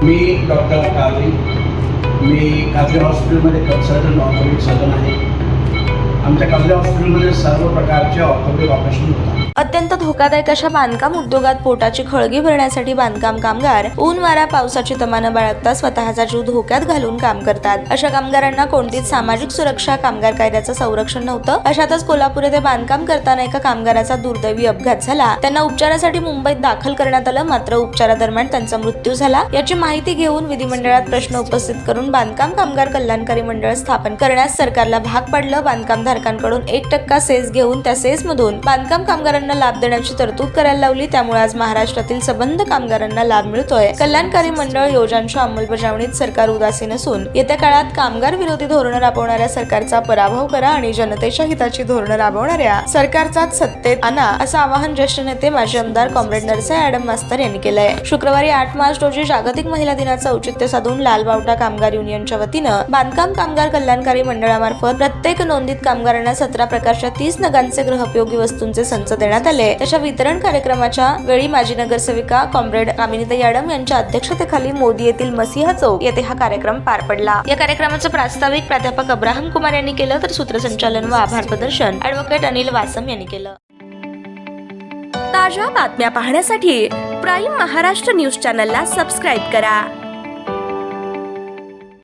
मी doctor काजरी, मी काजरी हॉस्पिटलमध्ये consultant orthopaedic surgeon आहे. आमच्या काजरी हॉस्पिटलमध्ये सर्व प्रकारचे ऑर्थोपेडिक ऑपरेशन होतात. अत्यंत धोकादायक अशा बांधकाम उद्योगात पोटाची खळगी भरण्यासाठी बांधकाम कामगार ऊन वारा पावसाची तमानं बाळगता स्वतःचा जीव धोक्यात घालून काम करतात. अशा कामगारांना कोणतीच सामाजिक सुरक्षा, कामगार कायद्याचं संरक्षण नव्हतं. अशातच कोल्हापूर येथे बांधकाम करताना एका कामगाराचा दुर्दैवी अपघात झाला. त्यांना उपचारासाठी मुंबईत दाखल करण्यात आलं, मात्र उपचारादरम्यान त्यांचा मृत्यू झाला. याची माहिती घेऊन विधिमंडळात प्रश्न उपस्थित करून बांधकाम कामगार कल्याणकारी मंडळ स्थापन करण्यास सरकारला भाग पाडलं. बांधकाम धारकांकडून 1% सेस घेऊन त्या सेसमधून बांधकाम कामगारांना लाभ देण्याची तरतूद करायला लावली. त्यामुळे आज महाराष्ट्रातील सबंध कामगारांना लाभ मिळतोय. कल्याणकारी मंडळ योजनांच्या अंमलबजावणीत सरकार उदासीन असून येत्या काळात कामगार विरोधी धोरणं राबवणाऱ्या सरकारचा पराभव करा आणि जनतेच्या हिताची धोरणं राबवणाऱ्या सरकारचाच सत्तेत आणा, असं आवाहन ज्येष्ठ नेते माजी आमदार कॉम्रेड नरसाई ॲडम मास्तर यांनी केलंय. शुक्रवारी 8 मार्च रोजी जागतिक महिला दिनाचं औचित्य साधून लालबावटा कामगार युनियनच्या वतीनं बांधकाम कामगार कल्याणकारी मंडळामार्फत प्रत्येक नोंदित कामगारांना 17 प्रकारच्या 30 नगांचे गृहोपयोगी वस्तूंचे संच देण्यात आले. त्याच्या वितरण कार्यक्रमाच्या वेळी माजी नगरसेविका कॉम्रेड कामिनीताई ॲडम यांच्या अध्यक्षतेखाली मोदी येथील मसिहा चौक येथे हा कार्यक्रम पार पडला. या कार्यक्रमाचं प्रास्ताविक प्राध्यापक अब्राहम कुमार यांनी केलं, तर सूत्रसंचालन व आभार प्रदर्शन ॲडव्होकेट अनिल वासम यांनी केलं. ताज्या बातम्या पाहण्यासाठी प्राईम महाराष्ट्र न्यूज चॅनलला सबस्क्राईब करा.